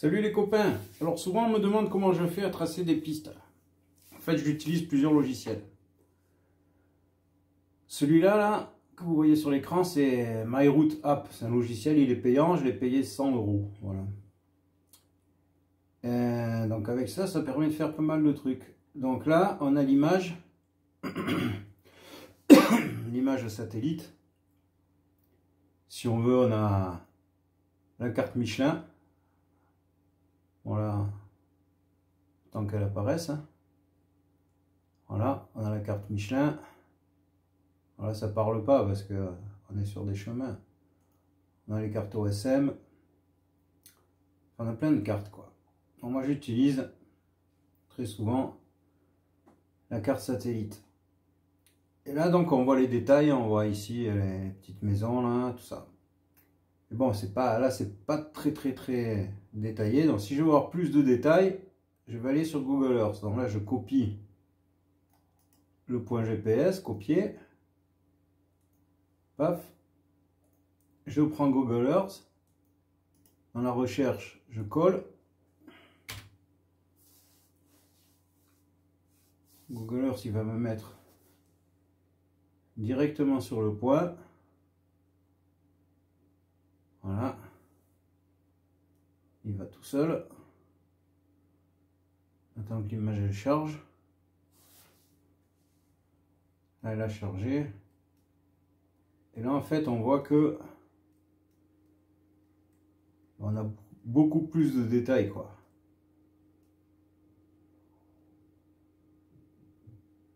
Salut les copains. Alors souvent on me demande comment je fais à tracer des pistes. En fait j'utilise plusieurs logiciels. Celui-là là, que vous voyez sur l'écran, c'est MyRoute App. C'est un logiciel, il est payant, je l'ai payé 100 €. Voilà. Donc avec ça, ça permet de faire pas mal de trucs. Donc là, on a l'image, l'image satellite. Si on veut, on a la carte Michelin. Voilà, tant qu'elle apparaisse. Voilà, on a la carte Michelin. Voilà, ça parle pas parce que on est sur des chemins. On a les cartes OSM. On a plein de cartes quoi. Donc moi j'utilise très souvent la carte satellite. Et là donc on voit les détails, on voit ici les petites maisons là, tout ça. Mais bon, c'est pas là, c'est pas très détaillé. Donc si je veux avoir plus de détails, je vais aller sur Google Earth. Donc là je copie le point GPS, copier. Paf. Je prends Google Earth. Dans la recherche, je colle. Google Earth, il va me mettre directement sur le point. Voilà. Il va tout seul. Attends que l'image elle charge. Là, elle a chargé. Et là, en fait, on voit que on a beaucoup plus de détails, quoi.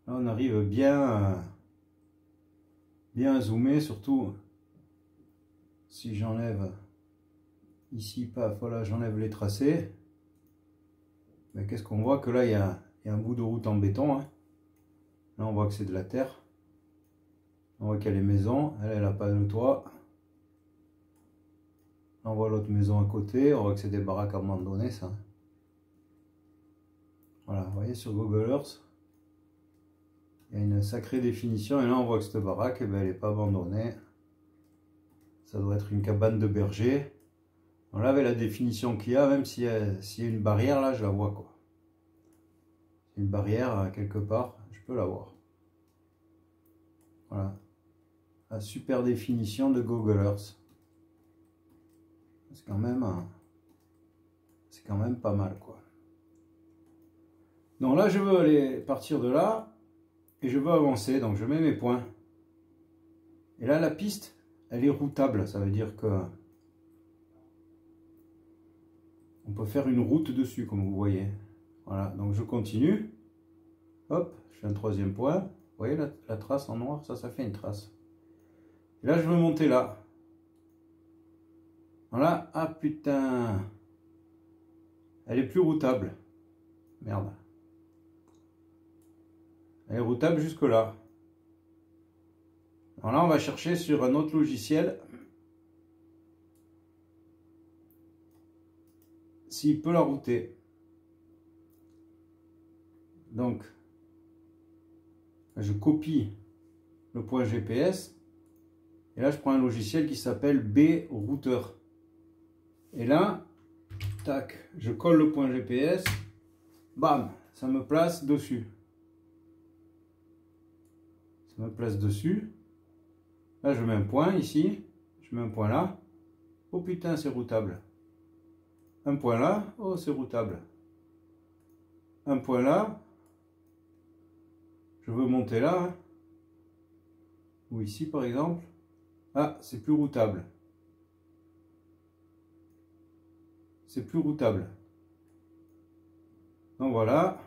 Là, on arrive bien à zoomer, surtout si j'enlève ici, paf, voilà, j'enlève les tracés. Mais qu'est-ce qu'on voit? Que là, il y a un bout de route en béton. Hein. Là, on voit que c'est de la terre. On voit qu'il y a les maisons. Elle n'a pas de toit. Là, on voit l'autre maison à côté. On voit que c'est des baraques abandonnées, ça. Voilà, vous voyez, sur Google Earth, il y a une sacrée définition. Et là, on voit que cette baraque, eh ben, elle n'est pas abandonnée. Ça doit être une cabane de berger. Là, avec la définition qu'il y a, même s'il y a une barrière, là, je la vois, quoi. Une barrière, quelque part, je peux la voir. Voilà. La super définition de Google Earth. C'est quand même pas mal, quoi. Donc là, je veux aller partir de là, et je veux avancer, donc je mets mes points. Et là, la piste, elle est routable, ça veut dire que on peut faire une route dessus, comme vous voyez. Voilà, donc je continue. Hop, je fais un troisième point. Vous voyez la trace en noir, ça fait une trace. Et là, je veux monter là. Voilà, ah putain. Elle est plus routable. Merde. Elle est routable jusque là. Voilà, on va chercher sur un autre logiciel s'il peut la router. Donc, je copie le point GPS. Et là, je prends un logiciel qui s'appelle B-Router. Et là, tac, je colle le point GPS. Bam, ça me place dessus. Ça me place dessus. Là, je mets un point ici. Je mets un point là. Oh putain, c'est routable. Un point là. Oh, c'est routable. Un point là. Je veux monter là. Hein. Ou ici, par exemple. Ah, c'est plus routable. C'est plus routable. Donc voilà.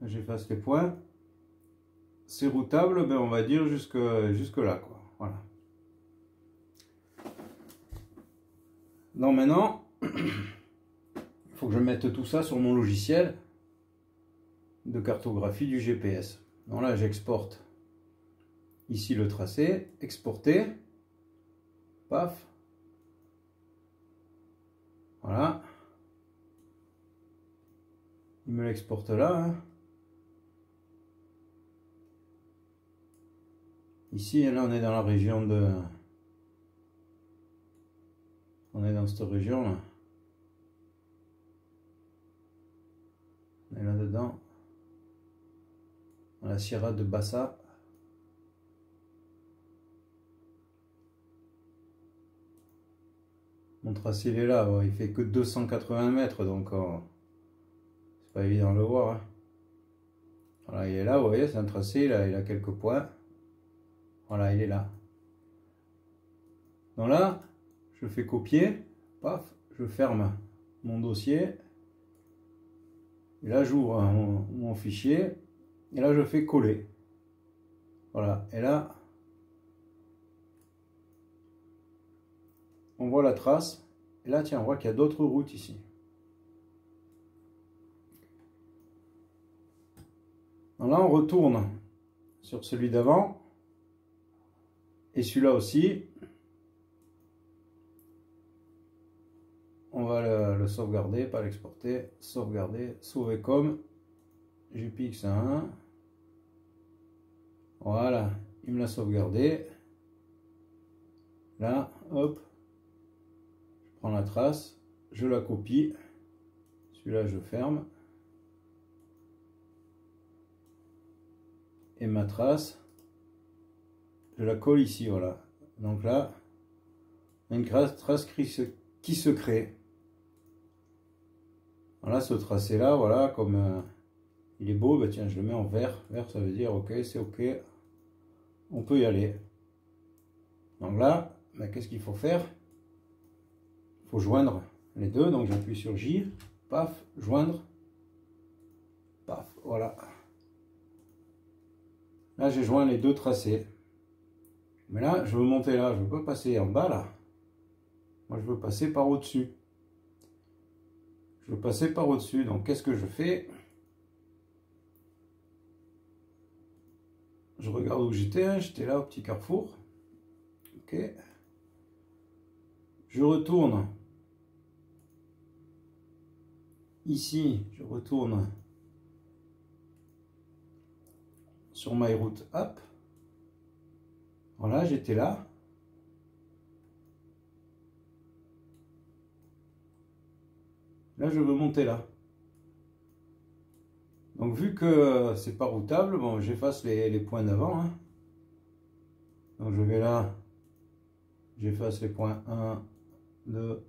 J'efface les points. C'est routable, ben on va dire jusque là, quoi. Voilà. Donc maintenant, il faut que je mette tout ça sur mon logiciel de cartographie du GPS. Donc là, j'exporte ici le tracé, exporter, paf. Voilà. Il me l'exporte là. Hein. Ici, là, on est dans la région de... On est dans cette région là. On est là-dedans. Dans la Sierra de Bassa. Mon tracé il est là, bon, il fait que 280 mètres, donc c'est pas évident de le voir. Hein. Voilà, il est là, vous voyez, c'est un tracé, là, il a quelques points. Voilà, il est là. Donc là, je fais copier, paf, je ferme mon dossier. Et là, j'ouvre mon fichier. Et là, je fais coller. Voilà, et là, on voit la trace. Et là, tiens, on voit qu'il y a d'autres routes ici. Donc là, on retourne sur celui d'avant. Et celui-là aussi. On va le sauvegarder, pas l'exporter. Sauvegarder, sauver comme. JPX1. Voilà, il me l'a sauvegardé. Là, hop. Je prends la trace, je la copie. Celui-là, je ferme. Et ma trace, je la colle ici, voilà. Donc là, une trace qui se crée. Voilà, ce tracé-là, voilà, comme il est beau, bah tiens, je le mets en vert. Vert, ça veut dire ok, c'est ok. On peut y aller. Donc là, bah, qu'est-ce qu'il faut faire? Il faut joindre les deux. Donc j'appuie sur J, paf, joindre, paf, voilà. Là, j'ai joint les deux tracés. Mais là, je veux monter là, je ne veux pas passer en bas là. Moi, je veux passer par au-dessus. Je veux passer par au-dessus. Donc, qu'est-ce que je fais? Je regarde où j'étais. Hein. J'étais là au petit carrefour. Ok. Je retourne. Ici, je retourne sur My Route App. Voilà, j'étais là. Là, je veux monter là. Donc, vu que c'est pas routable, bon, j'efface les points d'avant. Hein. Donc, je vais là. J'efface les points 1, 2,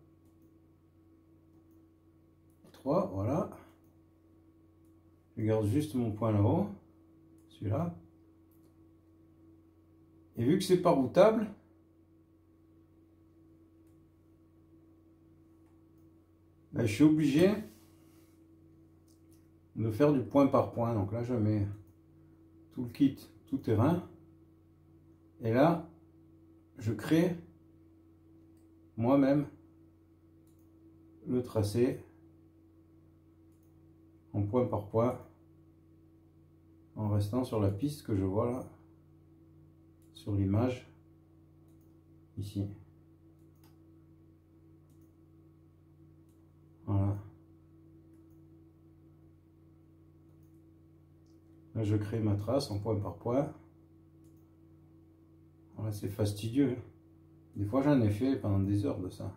3. Voilà. Je garde juste mon point là-haut. Celui-là. Et vu que c'est pas routable, ben, je suis obligé de faire du point par point. Donc là, je mets tout le kit tout terrain. Et là, je crée moi-même le tracé en point par point en restant sur la piste que je vois là sur l'image ici. Voilà. Là, je crée ma trace en point par point. Voilà, c'est fastidieux. Des fois, j'en ai fait pendant des heures de ça.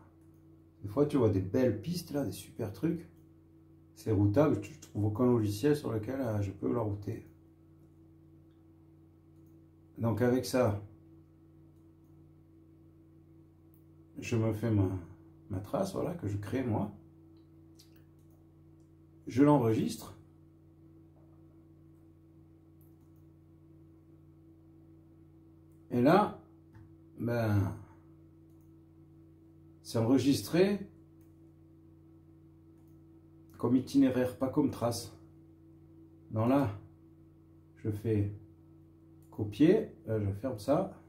Des fois, tu vois des belles pistes là, des super trucs. C'est routable, je trouve aucun logiciel sur lequel je peux la router. Donc avec ça, je me fais ma trace, voilà, que je crée moi. Je l'enregistre. Et là, ben, c'est enregistré comme itinéraire, pas comme trace. Donc là, je fais copier, là, je ferme ça.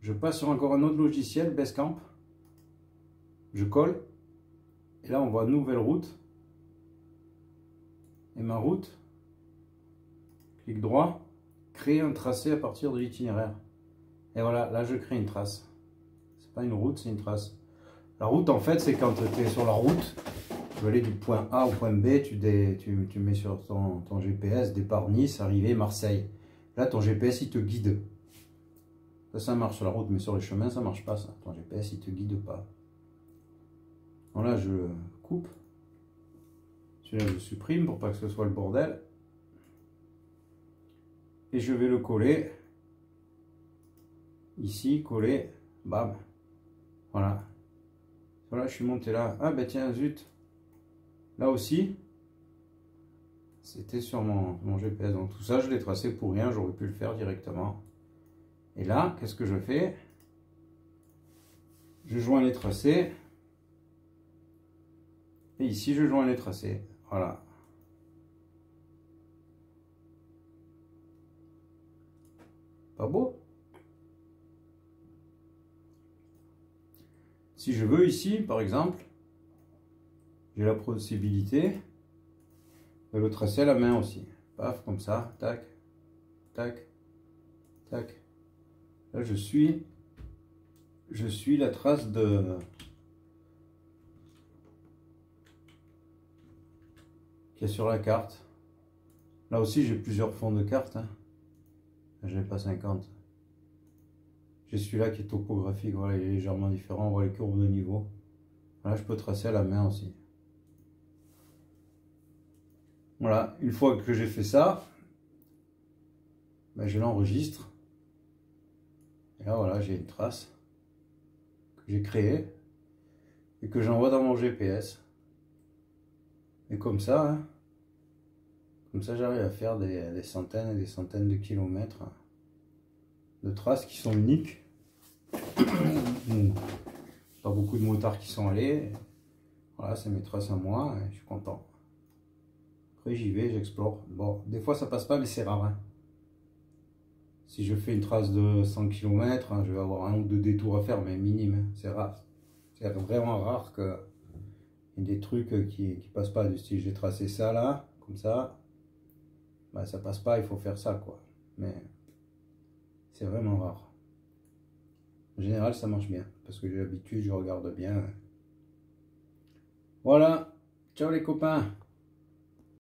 Je passe sur encore un autre logiciel, Basecamp. Je colle. Et là, on voit nouvelle route. Et ma route, clic droit, créer un tracé à partir de l'itinéraire. Et voilà, là, je crée une trace. C'est pas une route, c'est une trace. La route, en fait, c'est quand tu es sur la route, tu veux aller du point A au point B, tu mets sur ton GPS, départ Nice, arrivée Marseille. Là, ton GPS, il te guide. Ça marche sur la route, mais sur les chemins, ça marche pas, ça. Ton GPS, il te guide pas. Donc là, je coupe. Celui-là, je le supprime pour pas que ce soit le bordel. Et je vais le coller. Ici, coller. Bam. Voilà. Voilà, je suis monté là. Ah ben tiens, zut. Là aussi, c'était sur mon GPS. Donc tout ça, je l'ai tracé pour rien. J'aurais pu le faire directement. Et là, qu'est-ce que je fais? Je joins les tracés. Et ici, je joins les tracés. Voilà. Pas beau? Si je veux ici, par exemple, j'ai la possibilité de le tracer à la main aussi. Paf, comme ça, tac, tac, tac. Là, je suis la trace de qu'il y a sur la carte. Là aussi, j'ai plusieurs fonds de carte. Hein. Je n'ai pas 50. J'ai celui-là qui est topographique, voilà, il est légèrement différent, on voit les courbes de niveau. Là, je peux tracer à la main aussi. Voilà, une fois que j'ai fait ça, ben, je l'enregistre. Et là, voilà, j'ai une trace que j'ai créée et que j'envoie dans mon GPS. Et comme ça, j'arrive à faire des centaines et des centaines de kilomètres de traces qui sont uniques. Pas beaucoup de motards qui sont allés. Voilà, c'est mes traces à moi et je suis content. Après j'y vais, j'explore. Bon, des fois ça passe pas, mais c'est rare. Hein. Si je fais une trace de 100 km, je vais avoir un ou deux détours à faire, mais minime. Hein. C'est rare. C'est vraiment rare qu'il y ait des trucs qui passent pas. Du style, j'ai tracé ça là, comme ça. Bah, ça passe pas, il faut faire ça quoi. Mais c'est vraiment rare. En général, ça marche bien parce que j'ai l'habitude, je regarde bien. Voilà, ciao les copains.